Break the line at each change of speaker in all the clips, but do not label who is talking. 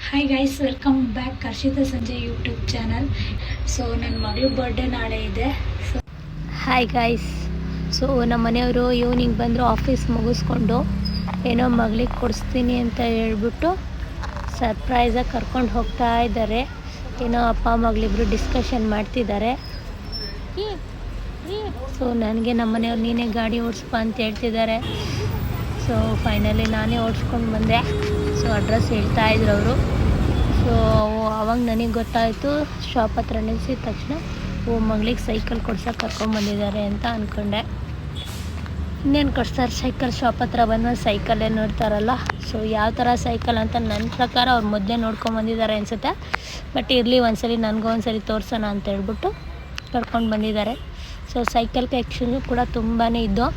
Hi guys, welcome back Harshita Sanjay YouTube channel. So ನನ್ನ ಮಗಳು birthday ನಾಳೆ ಇದೆ. So
hi guys. ಸೊ ನಮ್ಮ ಮನೆಯವರು ಈವ್ನಿಂಗ್ ಬಂದರು, ಆಫೀಸ್ ಮುಗಿಸ್ಕೊಂಡು ಏನೋ ಮಗಳಿಗೆ ಕೊಡಿಸ್ತೀನಿ ಅಂತ ಹೇಳ್ಬಿಟ್ಟು ಸರ್ಪ್ರೈಸಾಗಿ ಕರ್ಕೊಂಡು ಹೋಗ್ತಾ ಇದ್ದಾರೆ. ಏನೋ ಅಪ್ಪ ಮಗಳಿಬ್ರು ಡಿಸ್ಕಷನ್ ಮಾಡ್ತಿದ್ದಾರೆ. ಸೊ ನನಗೆ ನಮ್ಮ ಮನೆಯವ್ರು ನೀನೇ ಗಾಡಿ ಓಡಿಸ್ಪ ಅಂತ ಹೇಳ್ತಿದ್ದಾರೆ. ಸೊ ಫೈನಲಿ ನಾನೇ ಓಡಿಸ್ಕೊಂಡು ಬಂದೆ. ಸೊ ಅಡ್ರೆಸ್ ಹೇಳ್ತಾಯಿದ್ರು ಅವರು. ಸೊ ಅವಾಗ ನನಗೆ ಗೊತ್ತಾಯಿತು, ಶಾಪ್ ಹತ್ರ ನಿಲ್ಲಿಸಿದ ತಕ್ಷಣ ಮಗಳಿಗೆ ಸೈಕಲ್ ಕೊಡ್ಸೋಕೆ ಕರ್ಕೊಂಡ್ಬಂದಿದ್ದಾರೆ ಅಂತ ಅಂದ್ಕೊಂಡೆ. ಇನ್ನೇನು ಕೊಡ್ತಾರೆ, ಸೈಕಲ್ ಶಾಪ್ ಹತ್ರ ಬಂದ್ಮೇಲೆ ಸೈಕಲ್ಲೇ ನೋಡ್ತಾರಲ್ಲ. ಸೊ ಯಾವ ಥರ ಸೈಕಲ್ ಅಂತ ನನ್ನ ಪ್ರಕಾರ ಅವ್ರು ಮೊದಲೇ ನೋಡ್ಕೊಂಬಂದಿದ್ದಾರೆ ಅನಿಸುತ್ತೆ. ಬಟ್ ಇರಲಿ, ಒಂದ್ಸಲಿ ನನಗೂ ಒಂದ್ಸಲಿ ತೋರಿಸೋಣ ಅಂತ ಹೇಳ್ಬಿಟ್ಟು ಕರ್ಕೊಂಡು ಬಂದಿದ್ದಾರೆ. ಸೊ ಸೈಕಲ್ ಕಲೆಕ್ಷನ್ನು ಕೂಡ ತುಂಬಾ ಇದ್ದು,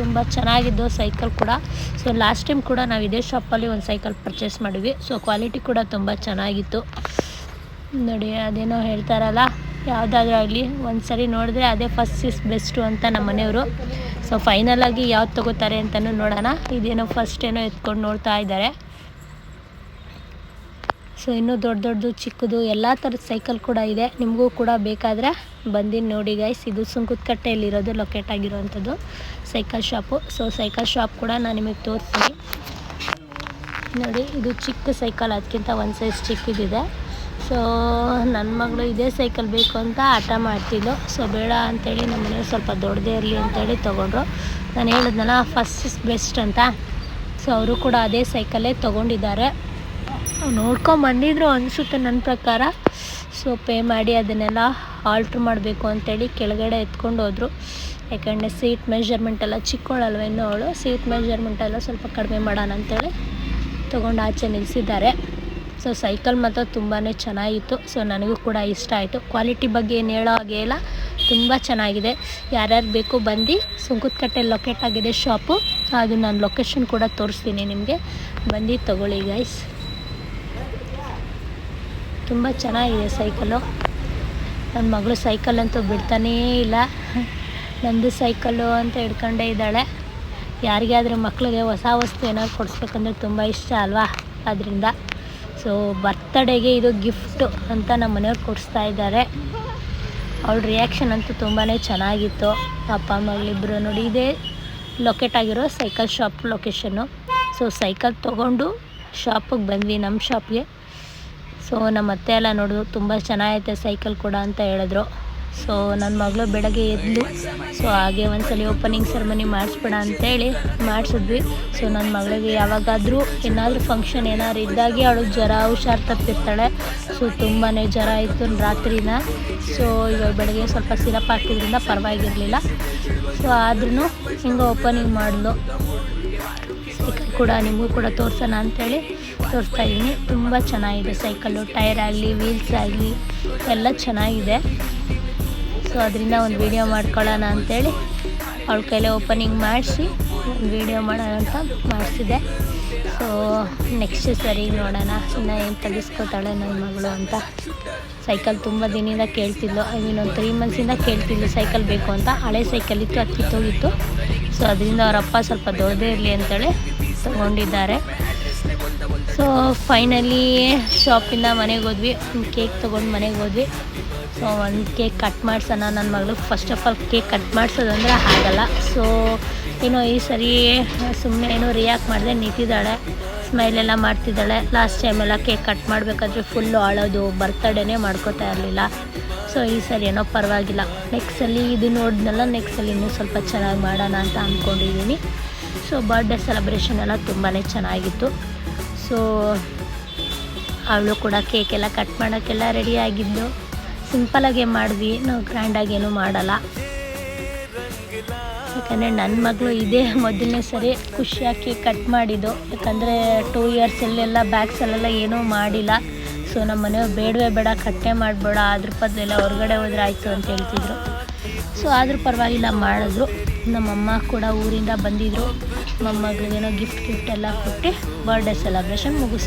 ತುಂಬ ಚೆನ್ನಾಗಿದ್ದು ಸೈಕಲ್ ಕೂಡ. ಸೊ ಲಾಸ್ಟ್ ಟೈಮ್ ಕೂಡ ನಾವು ಇದೇ ಶಾಪಲ್ಲಿ ಒಂದು ಸೈಕಲ್ ಪರ್ಚೇಸ್ ಮಾಡಿದ್ವಿ. ಸೊ ಕ್ವಾಲಿಟಿ ಕೂಡ ತುಂಬ ಚೆನ್ನಾಗಿತ್ತು ನೋಡಿ. ಅದೇನೋ ಹೇಳ್ತಾರಲ್ಲ, ಯಾವುದಾದ್ರೂ ಆಗಲಿ ಒಂದು ಸರಿ ನೋಡಿದ್ರೆ ಅದೇ ಫಸ್ಟ್ ಇಸ್ ಬೆಸ್ಟು ಅಂತ ನಮ್ಮ ಮನೆಯವರು. ಸೊ ಫೈನಲಾಗಿ ಯಾವ್ದು ತೊಗೋತಾರೆ ಅಂತಲೂ ನೋಡೋಣ. ಇದೇನೋ ಫಸ್ಟ್ ಏನೋ ಎತ್ಕೊಂಡು ನೋಡ್ತಾ ಇದ್ದಾರೆ. ಸೊ ಇನ್ನೂ ದೊಡ್ಡದು ಚಿಕ್ಕದು ಎಲ್ಲ ಥರದ ಸೈಕಲ್ ಕೂಡ ಇದೆ. ನಿಮಗೂ ಕೂಡ ಬೇಕಾದರೆ ಬಂದು ನೋಡಿ ಗೈಸ್. ಇದು ಸುಂಕದಕಟ್ಟೆಯಲ್ಲಿರೋದು, ಲೊಕೇಟ್ ಆಗಿರೋವಂಥದ್ದು cycle shop. So cycle shop ಕೂಡ ನಾನು ನಿಮಗೆ ತೋರಿಸ್ತೀನಿ ನೋಡಿ. ಇದು ಚಿಕ್ಕ ಸೈಕಲ್, ಅದಕ್ಕಿಂತ ಒಂದು ಸೈಜ್ ಚಿಕ್ಕದಿದೆ. ಸೊ ನನ್ನ ಮಗಳು ಇದೇ ಸೈಕಲ್ ಬೇಕು ಅಂತ ಹಠ ಮಾಡ್ತಿದ್ಲು. ಸೊ ಬೇಡ ಅಂಥೇಳಿ ನಮ್ಮ ಮನೆಯವ್ರು ಸ್ವಲ್ಪ ದೊಡ್ಡದೇ ಇರಲಿ ಅಂತೇಳಿ ತೊಗೊಂಡ್ರು. ನಾನು ಹೇಳಿದ್ನಲ್ಲ ಫಸ್ಟ್ ಇಸ್ ಬೆಸ್ಟ್ ಅಂತ. ಸೊ ಅವರು ಕೂಡ ಅದೇ ಸೈಕಲ್ಲೇ ತೊಗೊಂಡಿದ್ದಾರೆ. ನೋಡ್ಕೊಂಬಂದಿದ್ರು ಅನಿಸುತ್ತೆ ನನ್ನ ಪ್ರಕಾರ. ಸೊ ಪೇ ಮಾಡಿ ಅದನ್ನೆಲ್ಲ ಆಲ್ಟ್ರ್ ಮಾಡಬೇಕು ಅಂತೇಳಿ ಕೆಳಗಡೆ ಎತ್ಕೊಂಡು ಹೋದರು. ಯಾಕಂದರೆ ಸೀಟ್ ಮೆಜರ್ಮೆಂಟ್ ಎಲ್ಲ ಚಿಕ್ಕವಳಲ್ವ ಇನ್ನೂ ಅವಳು, ಸೀಟ್ ಮೆಜರ್ಮೆಂಟ್ ಎಲ್ಲ ಸ್ವಲ್ಪ ಕಡಿಮೆ ಮಾಡೋಣ ಅಂತೇಳಿ ತೊಗೊಂಡು ಆಚೆ ನಿಲ್ಲಿಸಿದ್ದಾರೆ. ಸೊ ಸೈಕಲ್ ಮಾತ್ರ ತುಂಬಾ ಚೆನ್ನಾಗಿತ್ತು. ಸೊ ನನಗೂ ಕೂಡ ಇಷ್ಟ ಆಯಿತು. ಕ್ವಾಲಿಟಿ ಬಗ್ಗೆ ಏನು ಹೇಳೋ ಹಾಗೆ ಇಲ್ಲ, ತುಂಬ ಚೆನ್ನಾಗಿದೆ. ಯಾರ್ಯಾರು ಬೇಕು ಬಂದು, ಸುಂಕದಕಟ್ಟೆ ಲೊಕೇಟ್ ಆಗಿದೆ ಶಾಪು. ಅದು ನಾನು ಲೊಕೇಶನ್ ಕೂಡ ತೋರಿಸ್ತೀನಿ ನಿಮಗೆ, ಬಂದು ತೊಗೊಳ್ಳಿ ಗೈಸ್. ತುಂಬ ಚೆನ್ನಾಗಿದೆ ಸೈಕಲ್ಲು. ನನ್ನ ಮಗಳು ಸೈಕಲ್ ಅಂತೂ ಬಿಡ್ತಾನೇ ಇಲ್ಲ. ನಂದು ಸೈಕಲ್ಲು ಅಂತ ಹಿಡ್ಕೊಂಡೇ ಇದ್ದಾಳೆ. ಯಾರಿಗಾದರೂ ಮಕ್ಕಳಿಗೆ ಹೊಸ ವಸ್ತು ಏನಾದ್ರು ಕೊಡಿಸ್ಬೇಕಂದ್ರೆ ತುಂಬ ಇಷ್ಟ ಅಲ್ವಾ, ಅದರಿಂದ. ಸೊ ಬರ್ತಡೇಗೆ ಇದು ಗಿಫ್ಟು ಅಂತ ನಮ್ಮ ಮನೆಯವ್ರು ಕೊಡಿಸ್ತಾ ಇದ್ದಾರೆ. ಅವಳ ರಿಯಾಕ್ಷನ್ ಅಂತೂ ತುಂಬಾ ಚೆನ್ನಾಗಿತ್ತು. ಅಪ್ಪ ಮಗಳಿಬ್ಬರು ನೋಡಿ, ಇದೇ ಲೊಕೇಟ್ ಆಗಿರೋ cycle shop location. So cycle ತೊಗೊಂಡು ಶಾಪಿಗೆ ಬಂದ್ವಿ, ನಮ್ಮ ಶಾಪ್ಗೆ. ಸೊ ನಮ್ಮ ಅತ್ತೆ ಎಲ್ಲ ನೋಡಿದ್ರು, ತುಂಬ ಚೆನ್ನಾಗೈತೆ ಸೈಕಲ್ ಕೂಡ ಅಂತ ಹೇಳಿದ್ರು. ಸೊ ನನ್ನ ಮಗಳು ಬೆಳಗ್ಗೆ ಎದ್ಲು. ಸೊ ಹಾಗೆ ಒಂದ್ಸಲಿ ಓಪನಿಂಗ್ ಸೆರೆಮನಿ ಮಾಡಿಸ್ಬೇಡ ಅಂತೇಳಿ ಮಾಡಿಸಿದ್ವಿ. ಸೊ ನನ್ನ ಮಗಳಿಗೆ ಯಾವಾಗಾದರೂ ಏನಾದರೂ ಫಂಕ್ಷನ್ ಏನಾದ್ರು ಇದ್ದಾಗೆ ಅವಳಿಗೆ ಜ್ವರ, ಹುಷಾರು ತಪ್ಪಿರ್ತಾಳೆ. ಸೊ ತುಂಬಾ ಜ್ವರ ಇತ್ತು ರಾತ್ರಿನ. ಸೊ ಇವಾಗ ಬೆಳಗ್ಗೆ ಸ್ವಲ್ಪ ಸಿರಪ್ ಹಾಕಿದ್ರಿಂದ ಪರವಾಗಿರಲಿಲ್ಲ. ಸೊ ಆದ್ರೂ ಹಿಂಗೆ ಓಪನಿಂಗ್ ಮಾಡಿದ್ಲು. ಸೈಕಲ್ ಕೂಡ ನಿಮಗೂ ಕೂಡ ತೋರಿಸೋಣ ಅಂಥೇಳಿ ತೋರಿಸ್ತಾ ಇದ್ದೀನಿ. ತುಂಬ ಚೆನ್ನಾಗಿದೆ ಸೈಕಲ್ಲು, ಟೈರ್ ಆಗಲಿ, ವೀಲ್ಸ್ ಆಗಲಿ ಎಲ್ಲ ಚೆನ್ನಾಗಿದೆ. ಸೊ ಅದರಿಂದ ಒಂದು ವೀಡಿಯೋ ಮಾಡ್ಕೊಳ್ಳೋಣ ಅಂಥೇಳಿ ಅವಳ ಕೈಲೇ ಓಪನಿಂಗ್ ಮಾಡಿಸಿ ಒಂದು ವೀಡಿಯೋ ಮಾಡೋಣ ಅಂತ ಮಾಡಿಸಿದೆ. ಸೊ ನೆಕ್ಸ್ಟ್ ಸರಿ ನೋಡೋಣ ಇನ್ನು ಏನು ತೆಗಿಸ್ಕೊತಾಳೆ ನನ್ನ ಮಗಳು ಅಂತ. ಸೈಕಲ್ ತುಂಬ ದಿನದಿಂದ ಕೇಳ್ತಿದ್ಲು, ಐ ಮೀನ್ ಒಂದು 3 ಮಂತ್ಸಿಂದ ಕೇಳ್ತಿದ್ಲು ಸೈಕಲ್ ಬೇಕು ಅಂತ. ಹಳೆ ಸೈಕಲ್ ಇತ್ತು, ಅದು ಕಿತ್ತೋಗಿತ್ತು. ಸೊ ಅದರಿಂದ ಅವರಪ್ಪ ಸ್ವಲ್ಪ ದೊಡ್ಡದೇ ಇರಲಿ ಅಂತೇಳಿ ತೊಗೊಂಡಿದ್ದಾರೆ. ಸೊ ಫೈನಲಿ ಶಾಪಿಂದ ಮನೆಗೆ ಹೋದ್ವಿ, ಒಂದು ಕೇಕ್ ತೊಗೊಂಡು ಮನೆಗೆ ಹೋದ್ವಿ. ಸೊ ಒಂದು ಕೇಕ್ ಕಟ್ ಮಾಡ್ಸೋಣ ನನ್ನ ಮಗಳು. First of all cake cut ಮಾಡಿಸೋದಂದ್ರೆ ಆಗಲ್ಲ. ಸೊ ಏನೋ ಈ ಸರಿ ಸುಮ್ಮನೆ ಏನೋ ರಿಯಾಕ್ಟ್ ಮಾಡಿದೆ, ನಿಂತಿದ್ದಾಳೆ, ಸ್ಮೈಲೆಲ್ಲ ಮಾಡ್ತಿದ್ದಾಳೆ. ಲಾಸ್ಟ್ ಟೈಮೆಲ್ಲ ಕೇಕ್ ಕಟ್ ಮಾಡಬೇಕಾದ್ರೆ ಫುಲ್ಲು ಅಳೋದು, ಬರ್ತಡೇನೇ ಮಾಡ್ಕೋತಾ ಇರಲಿಲ್ಲ. ಸೊ ಈ ಸರಿ ಏನೋ ಪರವಾಗಿಲ್ಲ. ನೆಕ್ಸ್ಟಲ್ಲಿ ಇದು ನೋಡಿದ್ನಲ್ಲ, ನೆಕ್ಸ್ಟಲ್ಲಿ ಇನ್ನೂ ಸ್ವಲ್ಪ ಚೆನ್ನಾಗಿ ಮಾಡೋಣ ಅಂತ ಅಂದ್ಕೊಂಡಿದ್ದೀನಿ. ಸೊ ಬರ್ಡೇ ಸೆಲೆಬ್ರೇಷನ್ ಎಲ್ಲ ತುಂಬಾ ಚೆನ್ನಾಗಿತ್ತು. ಸೊ ಅವಳು ಕೂಡ ಕೇಕೆಲ್ಲ ಕಟ್ ಮಾಡೋಕ್ಕೆಲ್ಲ ರೆಡಿ ಆಗಿದ್ದು. ಸಿಂಪಲಾಗೇ ಮಾಡಿದ್ವಿ, ನಾವು ಗ್ರ್ಯಾಂಡಾಗೇನು ಮಾಡಲ್ಲ. ಯಾಕಂದರೆ ನನ್ನ ಮಗಳು ಇದೇ ಮೊದಲನೇ ಸರಿ ಖುಷಿಯಾಗಿ ಕೇಕ್ ಕಟ್ ಮಾಡಿದ್ದು. ಯಾಕಂದರೆ 2 ಇಯರ್ಸಲ್ಲೆಲ್ಲ ಬ್ಯಾಗ್ಸಲ್ಲೆಲ್ಲ ಏನೂ ಮಾಡಿಲ್ಲ. ಸೊ ನಮ್ಮ ಮನೆಯವ್ರು ಬೇಡವೇ ಬೇಡ, ಕಟ್ಟೆ ಮಾಡಬೇಡ, ಅದ್ರ ಬದಲೆಲ್ಲ ಹೊರಗಡೆ ಹೋದ್ರೆ ಆಯಿತು ಅಂತ ಹೇಳ್ತಿದ್ರು. ಸೊ ಆದರೂ ಪರವಾಗಿಲ್ಲ ಮಾಡಿದ್ರು. ನಮ್ಮಮ್ಮ ಕೂಡ ಊರಿಂದ ಬಂದಿದ್ದರು. ಮೊಮ್ಮಗಳಿಗೇನೋ ಗಿಫ್ಟ್ ಎಲ್ಲ ಕೊಟ್ಟು ಬರ್ಡೇ ಸೆಲೆಬ್ರೇಷನ್ ಮುಗಿಸ್ತೀವಿ.